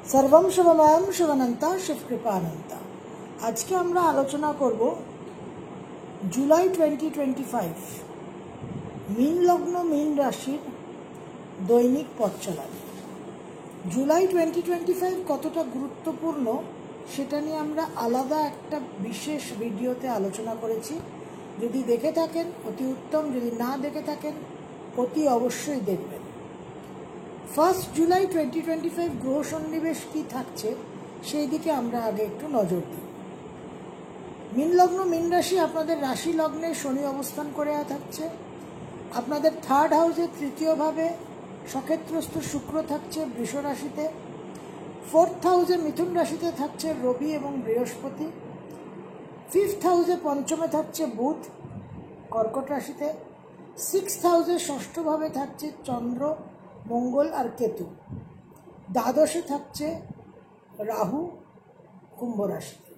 सर्वं शुभमयं शुभनंता शिवकृपानंता। आज के আমরা আলোচনা করব জুলাই 2025 মীন লগ্ন মীন রাশির দৈনিক পথ চলা। জুলাই 2025 কতটা গুরুত্বপূর্ণ সেটা নিয়ে আমরা আলাদা একটা বিশেষ ভিডিওতে আলোচনা করেছি। যদি দেখে থাকেন অতি উত্তম, যদি না দেখে থাকেন অতি অবশ্যই দেখবেন। 1 জুলাই 2025 গ্রহ সন্নিবেশ কী থাকছে সেই দিকে আমরা আগে একটু নজর দিই। মীন লগ্ন মীন রাশি, আপনাদের রাশি লগ্নে শনি অবস্থান করে থাকছে। আপনাদের থার্ড হাউসে তৃতীয়ভাবে সক্ষেত্রস্থ শুক্র থাকছে বৃষ রাশিতে। ফোর্থ হাউসে মিথুন রাশিতে থাকছে রবি এবং বৃহস্পতি। ফিফথ হাউসে পঞ্চমে থাকছে বুধ কর্কট রাশিতে। সিক্সথ হাউসে ষষ্ঠভাবে থাকছে চন্দ্র মঙ্গল আর কেতু। দ্বাদশে থাকছে রাহু কুম্ভ রাশিতে।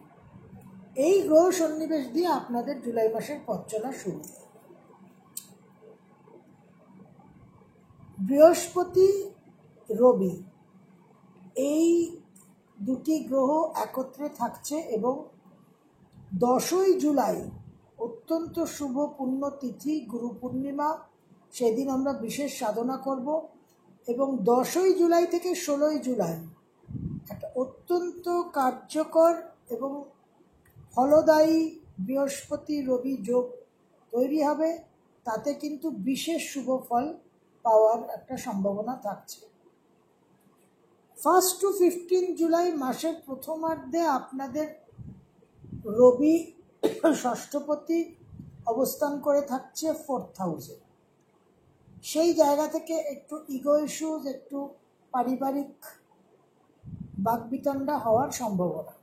এই গ্রহ সন্নিবেশ দিয়ে আপনাদের জুলাই মাসের পথ চলা শুরু। বৃহস্পতি রবি এই দুটি গ্রহ একত্রে থাকছে এবং 10ই জুলাই অত্যন্ত শুভ পুণ্যতিথি গুরু পূর্ণিমা, সেদিন আমরা বিশেষ সাধনা করব। এবং 10ই জুলাই থেকে 16ই জুলাই একটা অত্যন্ত কার্যকর এবং ফলদায়ী বৃহস্পতি রবি যোগ তৈরি হবে। তাতে কিন্তু বিশেষ শুভ ফল পাওয়ার একটা সম্ভাবনা থাকছে। 1 to 15 জুলাই মাসের প্রথমার্ধে আপনাদের রবি ষষ্ঠপতি অবস্থান করে থাকছে ফোর্থ হাউসে। সেই জায়গা থেকে একটু ইগো ইস্যুজ, একটু পারিবারিক বাকবিতণ্ডা হওয়ার সম্ভাবনা।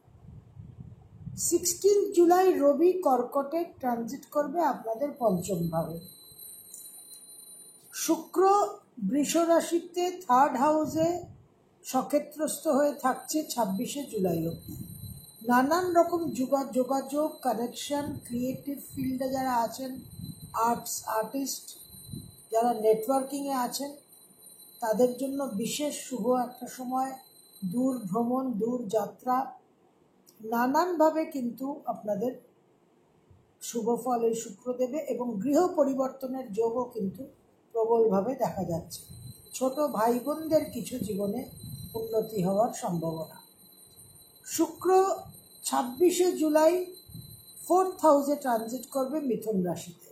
16 জুলাই রবি কর্কটে ট্রানজিট করবে আপনাদের পঞ্চম ভাবে। শুক্র বৃষ রাশিতে থার্ড হাউসে সক্ষেত্রস্থ হয়ে থাকছে 26শে জুলাই অবধি। নানান রকম যোগাযোগ কানেকশন, ক্রিয়েটিভ ফিল্ডে যারা আছেন, আর্টিস্ট যারা নেটওয়ার্কিংয়ে আছেন, তাদের জন্য বিশেষ শুভ একটা সময়। দূর ভ্রমণ, দূর যাত্রা, নানানভাবে কিন্তু আপনাদের শুভ ফল এই শুক্র দেবে। এবং গৃহ পরিবর্তনের যোগও কিন্তু প্রবলভাবে দেখা যাচ্ছে। ছোট ভাই বোনদের কিছু জীবনে উন্নতি হওয়ার সম্ভাবনা। শুক্র 26শে জুলাই ফোর্থ হাউসে ট্রানজিট করবে মিথুন রাশিতে।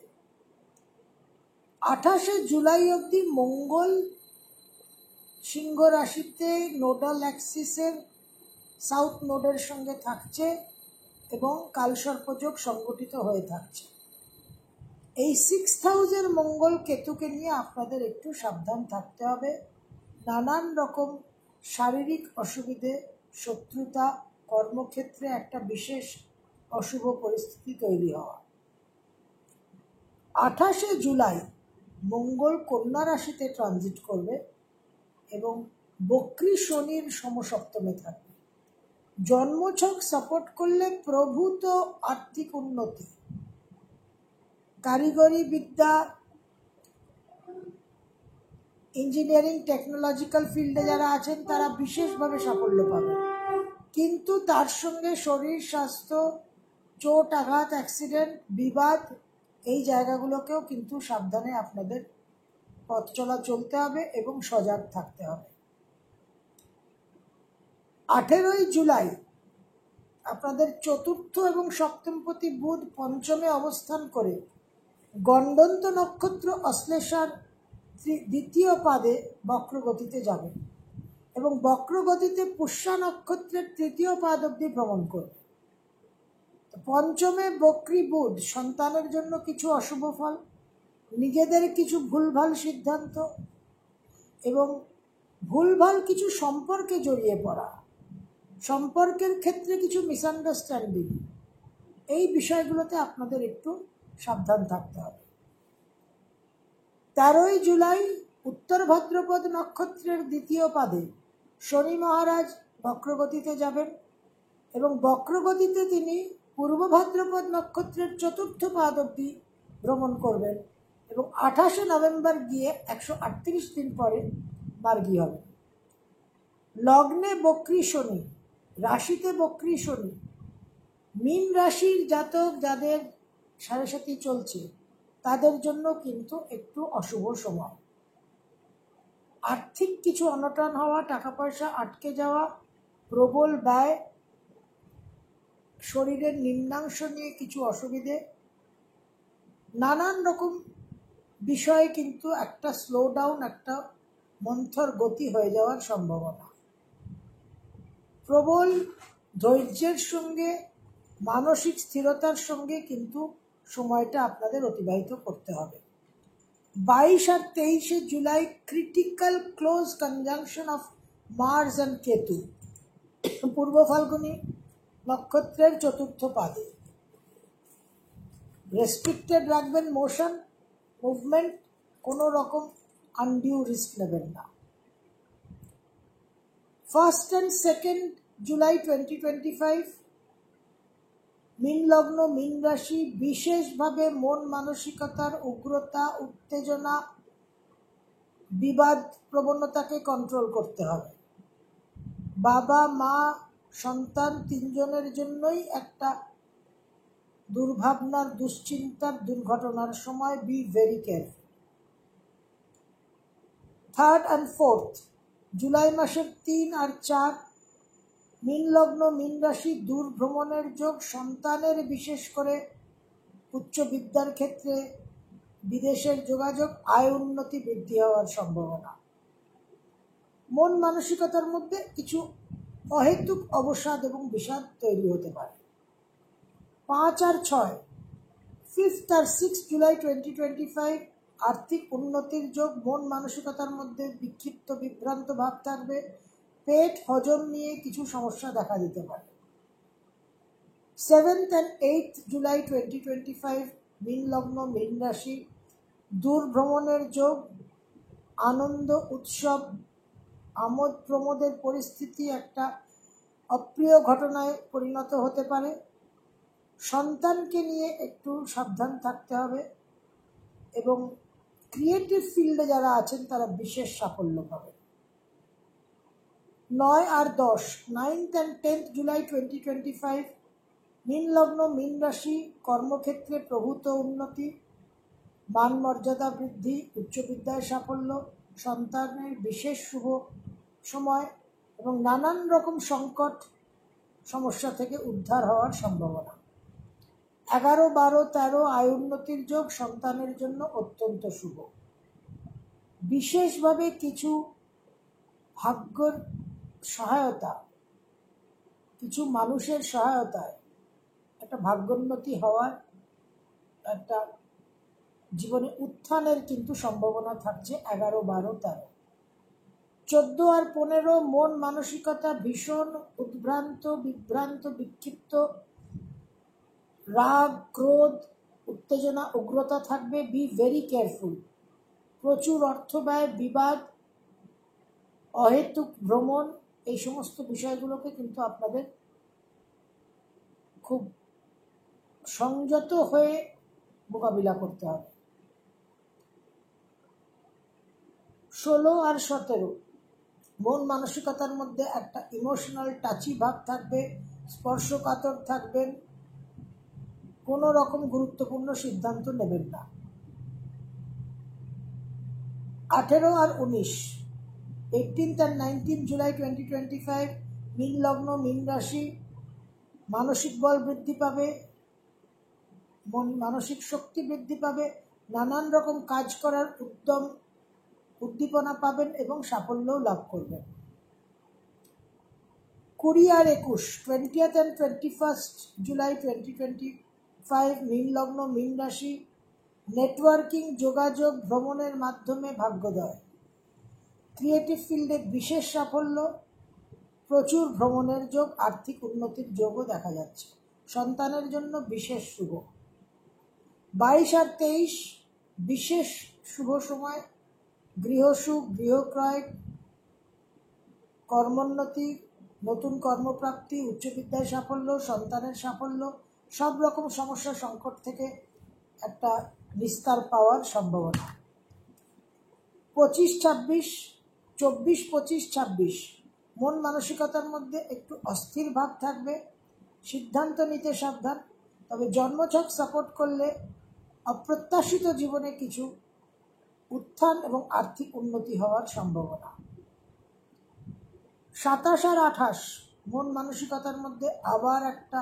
28শে জুলাই অবধি মঙ্গল সিংহ রাশিতে নোডাল অ্যাক্সিসের সাউথ নোডের সঙ্গে থাকছে এবং কালসর্পযোগ সংগঠিত হয়ে থাকছে। এই সিক্সথ হাউসের মঙ্গল কেতুকে নিয়ে আপনাদের একটু সাবধান থাকতে হবে। নানান রকম শারীরিক অসুবিধে, শত্রুতা, কর্মক্ষেত্রে একটা বিশেষ অশুভ পরিস্থিতি তৈরি হওয়া। 28শে জুলাই মঙ্গল কন্যা রাশিতে ট্রানজিট করবে এবং বক্রী শনির সমসপ্তমে থাকবে। জন্মছক সাপোর্ট করলে প্রভূত আর্থিক উন্নতি, কারিগরি বিদ্যা, ইঞ্জিনিয়ারিং টেকনোলজিক্যাল ফিল্ডে যারা আছেন তারা বিশেষভাবে সাফল্য পাবেন। কিন্তু তার সঙ্গে শরীর স্বাস্থ্য, চোট আঘাত, অ্যাক্সিডেন্ট, বিবাদ, এই জায়গাগুলোকেও কিন্তু সাবধানে আপনাদের পথ চলা চলতে হবে এবং সজাগ থাকতে হবে। 18ই জুলাই আপনাদের চতুর্থ এবং সপ্তমপতি বুধ পঞ্চমে অবস্থান করে গণ্ডন্ত নক্ষত্র অশ্লেষার দ্বিতীয় পাদে বক্রগতিতে যাবেন এবং বক্রগতিতে পুষ্যা নক্ষত্রের তৃতীয় পাদ অবধি ভ্রমণ করবে। পঞ্চমে বক্রী বুধ সন্তানের জন্য কিছু অশুভ ফল, নিজেদের কিছু ভুলভাল সিদ্ধান্ত এবং ভুলভাল কিছু সম্পর্কে জড়িয়ে পড়া, সম্পর্কের ক্ষেত্রে কিছু মিসআন্ডারস্ট্যান্ডিং, এই বিষয়গুলোতে আপনাদের একটু সাবধান থাকতে হবে। 13ই জুলাই উত্তর ভাদ্রপদ নক্ষত্রের দ্বিতীয় পাদে শনি মহারাজ বক্রগতিতে যাবেন এবং বক্রগতিতে তিনি পূর্ব ভাদ্রপদ নক্ষত্রের চতুর্থ পাদ অবধি ভ্রমণ করবেন এবং 28শে নভেম্বর গিয়ে 138 দিন পরে মার্গী হবেন। লগ্নে বক্রী শনি, রাশিতে বক্রী শনি, মীন রাশির জাতক যাদের 7.5 চলছে তাদের জন্য কিন্তু একটু অশুভ সময়। আর্থিক কিছু অনটন হওয়া, টাকা পয়সা আটকে যাওয়া, প্রবল ব্যয়, শরীরের নিম্নাংশ নিয়ে কিছু অসুবিধে, নানান রকম বিষয়ে কিন্তু একটা স্লো ডাউন, একটা মন্থর গতি হয়ে যাওয়ার সম্ভাবনা। প্রবল ধৈর্যের সঙ্গে মানসিক স্থিরতার সঙ্গে কিন্তু সময়টা আপনাদের অতিবাহিত করতে হবে। 22 আর 23 July critical close conjunction of Mars and Ketu, Purva Phalguni নক্ষত্রের 4র্থ পাদে। রেস্ট্রিক্টেড রাখবেন মোশন, মুভমেন্ট, কোনো রকম আনডিউ রিস্ক নেবেন না। 1 and 2 জুলাই 2025 মীন লগ্ন মীন রাশি, বিশেষভাবে মন মানসিকতার উগ্রতা, উত্তেজনা, বিবাদ প্রবণতাকে কন্ট্রোল করতে হবে। বাবা মা সন্তান 3 জনের জন্যই একটা দুর্ভাবনার, দুশ্চিন্তার, দুর্ঘটনার সময়। Be very careful. 3rd and 4th July মাসের 3 আর 4 মীন লগ্ন মীন রাশি, দূর ভ্রমণের যোগ, সন্তানের বিশেষ করে উচ্চ বিদ্যার ক্ষেত্রে বিদেশের যোগাযোগ, আয় উন্নতি বৃদ্ধি হওয়ার সম্ভাবনা। মন মানসিকতার মধ্যে কিছু অহেতুক অবসাদ এবং বিষাদ তৈরি হতে পারে। 5 আর 6 5th আর 6 জুলাই 2025 আর্থিক উন্নতির যোগ, মন মানসিকতার মধ্যে বিক্ষিপ্ত বিভ্রান্ত ভাব থাকবে, পেট হজম নিয়ে কিছু সমস্যা দেখা দিতে পারে। 7th and 8th জুলাই 2025 মীন লগ্ন মীন রাশি, দূর ভ্রমণের যোগ, আনন্দ উৎসব, আমোদ প্রমোদের পরিস্থিতি একটা অপ্রিয় ঘটনায় পরিণত হতে পারে। সন্তানকে নিয়ে একটু সাবধান থাকতে হবে এবং ক্রিয়েটিভ ফিল্ডে যারা আছেন তারা বিশেষ সাফল্য পাবে। 9 আর 10 9th and 10th জুলাই 2025 মীন লগ্ন মীন রাশি, কর্মক্ষেত্রে প্রভূত উন্নতি, মান মর্যাদা বৃদ্ধি, উচ্চ বিদ্যায় সাফল্য, সন্তানের বিশেষ শুভ সময় এবং নানান রকম সংকট সমস্যা থেকে উদ্ধার হওয়ার সম্ভাবনা। 11, 12, 13 আয় উন্নতির যোগ, সন্তানের জন্য অত্যন্ত শুভ। বিশেষভাবে কিছু ভাগ্যের সহায়তা, কিছু মানুষের সহায়তায় একটা ভাগ্যোন্নতি হওয়ার, একটা জীবনে উত্থানের কিন্তু সম্ভাবনা থাকছে। 11, 12, 13, 14 আর 15 মন মানসিকতা ভীষণ উদ্ভ্রান্ত, বিভ্রান্ত, বিক্ষিপ্ত, রাগ, ক্রোধ, উত্তেজনা, উগ্রতা থাকবে। Be very careful. প্রচুর অর্থ ব্যয়, বিবাদ, অহেতুক ভ্রমণ, এই সমস্ত বিষয়গুলোকে কিন্তু আপনাদের খুব সংযত হয়ে মোকাবিলা করতে হবে। 16 আর 17 মন মানসিকতার মধ্যে একটা ইমোশনাল টাচি ভাব থাকবে, স্পর্শকাতর থাকবেন, কোনো রকম গুরুত্বপূর্ণ সিদ্ধান্ত নেবেন না। 18 আর 19 18th and 19th জুলাই 2025 মীন লগ্ন মীন রাশি, মানসিক বল বৃদ্ধি পাবে, মানসিক শক্তি বৃদ্ধি পাবে, নানান রকম কাজ করার উদ্যম, উদ্দীপনা পাবেন এবং সাফল্যও লাভ করবেন। 20 আর 21 20th and 21st জুলাই 2025 মীন লগ্ন মীন রাশি, নেটওয়ার্কিং, যোগাযোগ, ভ্রমণের মাধ্যমে ভাগ্যোদয়, ক্রিয়েটিভ ফিল্ডে বিশেষ সাফল্য, প্রচুর ভ্রমণের যোগ, আর্থিক উন্নতির যোগও দেখা যাচ্ছে। সন্তানের জন্য বিশেষ শুভ। 22 আর 23 বিশেষ শুভ সময়, গৃহসুখ, গৃহক্রয়, কর্মোন্নতি, নতুন কর্মপ্রাপ্তি, উচ্চ বিদ্যায় সাফল্য, সন্তানের সাফল্য, সব রকম সমস্যা সংকট থেকে একটা নিস্তার পাওয়ার সম্ভাবনা। 24, 26 মন মানসিকতার মধ্যে একটু অস্থির ভাব থাকবে, সিদ্ধান্ত নিতে সাবধান। তবে জন্মছক সাপোর্ট করলে অপ্রত্যাশিত জীবনে কিছু উত্থান এবং আর্থিক উন্নতি হওয়ার সম্ভাবনা। 27 আর 28 মন মানসিকতার মধ্যে আবার একটা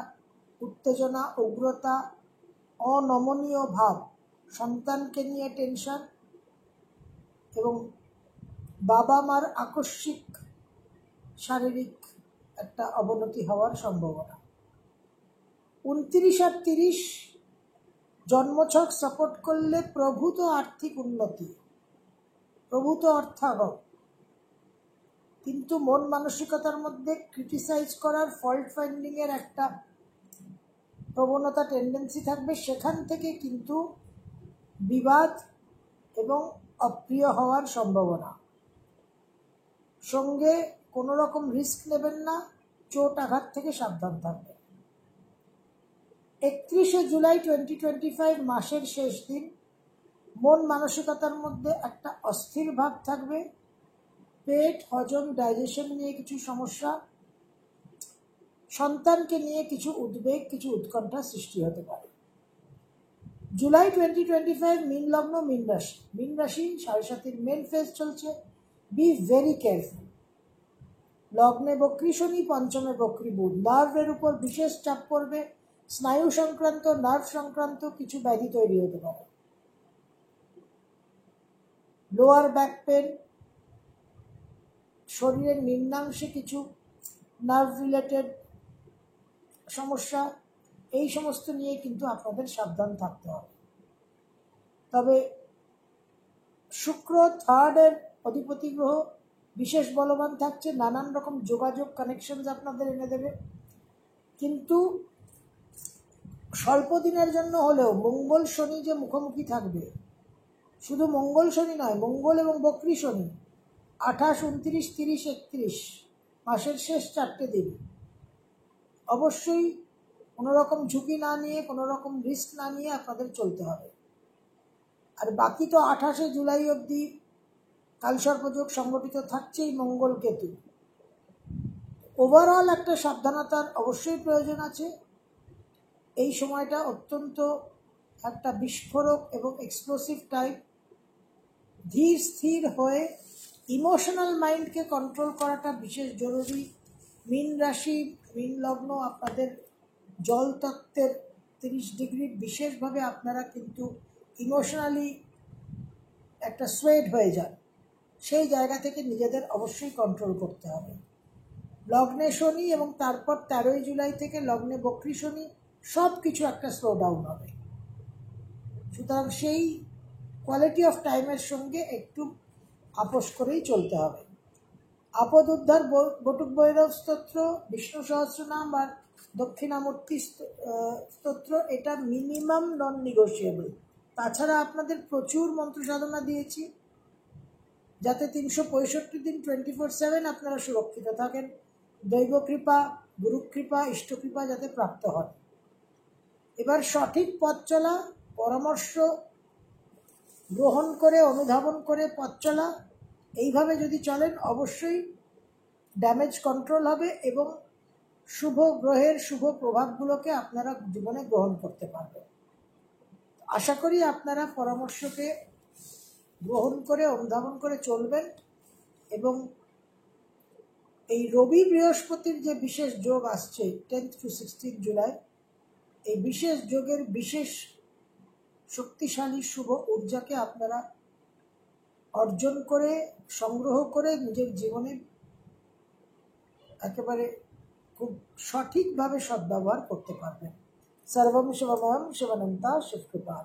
উত্তেজনা, উগ্রতা, অনমনীয় ভাব, সন্তানকে নিয়ে টেনশন এবং বাবা মার আকস্মিক শারীরিক একটা অবনতি হওয়ার সম্ভাবনা। 29 আর 30 জন্মছক সাপোর্ট করলে প্রভূত আর্থিক উন্নতি, প্রভূত অর্থাগম, কিন্তু মন মানসিকতার মধ্যে ক্রিটিসাইজ করার, ফল্ট ফাইন্ডিং এর একটা প্রবণতা, টেন্ডেন্সি থাকবে। সেখান থেকে কিন্তু বিবাদ এবং অপ্রিয় হওয়ার সম্ভাবনা। সঙ্গে কোনো রকম রিস্ক নেবেন না, চোট আঘাত থেকে সাবধান থাকবেন। 31 জুলাই 2025 মাসের শেষ দিন, মন মানসিকতার মধ্যে একটা অস্থির ভাব থাকবে, পেট, হজম, ডাইজেশন নিয়ে কিছু সমস্যা, সন্তানকে নিয়ে কিছু উদ্বেগ, কিছু উৎকণ্ঠা সৃষ্টি হতে পারে। জুলাই 2025 মীন লগ্ন, মীন রাশি। মীন রাশি 7.5 মেন ফেজ চলছে, বি ভেরি কেয়ারফুল। লগ্নে বক্রী শনি, পঞ্চমে বক্রী বুধ। নার্ভের উপর বিশেষ চাপ পড়বে, স্নায়ু সংক্রান্ত, নার্ভ সংক্রান্ত কিছু ব্যাধি তৈরি হতে পারে। লোয়ার ব্যাক পেন, শরীরের নিম্নাংশে কিছু নার্ভ রিলেটেড সমস্যা, এই সমস্ত নিয়ে কিন্তু আপনাদের সাবধান থাকতে হবে। তবে শুক্র 3rd অধিপতি গ্রহ বিশেষ বলবান থাকছে, নানান রকম যোগাযোগ, কানেকশন আপনাদের এনে দেবে। কিন্তু স্বল্প দিনের জন্য হলেও মঙ্গল শনি যে মুখোমুখি থাকবে, শুধু মঙ্গল শনি নয়, মঙ্গল এবং বক্রী শনি 28, 29, 30, 31 মাসের শেষ 4টে দিন অবশ্যই কোনো রকম ঝুঁকি না নিয়ে, কোনো রকম রিস্ক না নিয়ে আপনাদের চলতে হবে। আর বাকি তো 28 জুলাই অবধি কালসর্পযোগ সংগঠিত থাকছেই, মঙ্গল কেতু। ওভারঅল একটা সাবধানতার অবশ্যই প্রয়োজন আছে। এই সময়টা অত্যন্ত একটা বিস্ফোরক এবং এক্সপ্লোসিভ টাইপ। ধীর স্থির হয়ে ইমোশনাল মাইন্ডকে কন্ট্রোল করাটা বিশেষ জরুরি। মীন রাশি, মীন লগ্ন, আপনাদের জল তত্ত্বের 30 ডিগ্রি বিশেষভাবে আপনারা কিন্তু ইমোশনালি একটা সোয়েড হয়ে যান। সেই জায়গা থেকে নিজেদের অবশ্যই কন্ট্রোল করতে হবে। লগ্নে শনি এবং তারপর 13 জুলাই থেকে লগ্নে বক্রী শনি, সব কিছু একটা স্লো ডাউন হবে। সুতরাং সেই কোয়ালিটি অফ টাইমের সঙ্গে একটু আপোষ করেই চলতে হবে। আপদ উদ্ধার বটুক ভৈরব স্তোত্র, বিষ্ণু সহস্রনাম আর দক্ষিণামূর্তি স্তোত্র, এটা মিনিমাম নন নিগোশিয়েবল। তাছাড়া আপনাদের প্রচুর মন্ত্র সাধনা দিয়েছি, যাতে 365 দিন 24/7 আপনারা সুরক্ষিত থাকেন। দৈব কৃপা, গুরু কৃপা, ইষ্টকৃপা যাতে প্রাপ্ত হয়। এবার সঠিক পথ চলা, পরামর্শ গ্রহণ করে, অনুধাবন করে পথ চলা, এইভাবে যদি চলেন অবশ্যই ড্যামেজ কন্ট্রোল হবে এবং শুভ গ্রহের শুভ প্রভাবগুলোকে আপনারা জীবনে গ্রহণ করতে পারবেন। আশা করি আপনারা পরামর্শকে গ্রহণ করে, অনুধাবন করে চলবেন এবং এই রবি বৃহস্পতির যে বিশেষ যোগ আসছে 10 to 16 জুলাই, এই বিশেষ যোগের বিশেষ শক্তিশালী শুভ ঊর্জাকে আপনারা অর্জন করে, সংগ্রহ করে নিজের জীবনে একেবারে খুব সঠিকভাবে সদ্ব্যবহার করতে পারবেন। সর্বম শিবময়ম শিবানন্তা শিবকৃপা।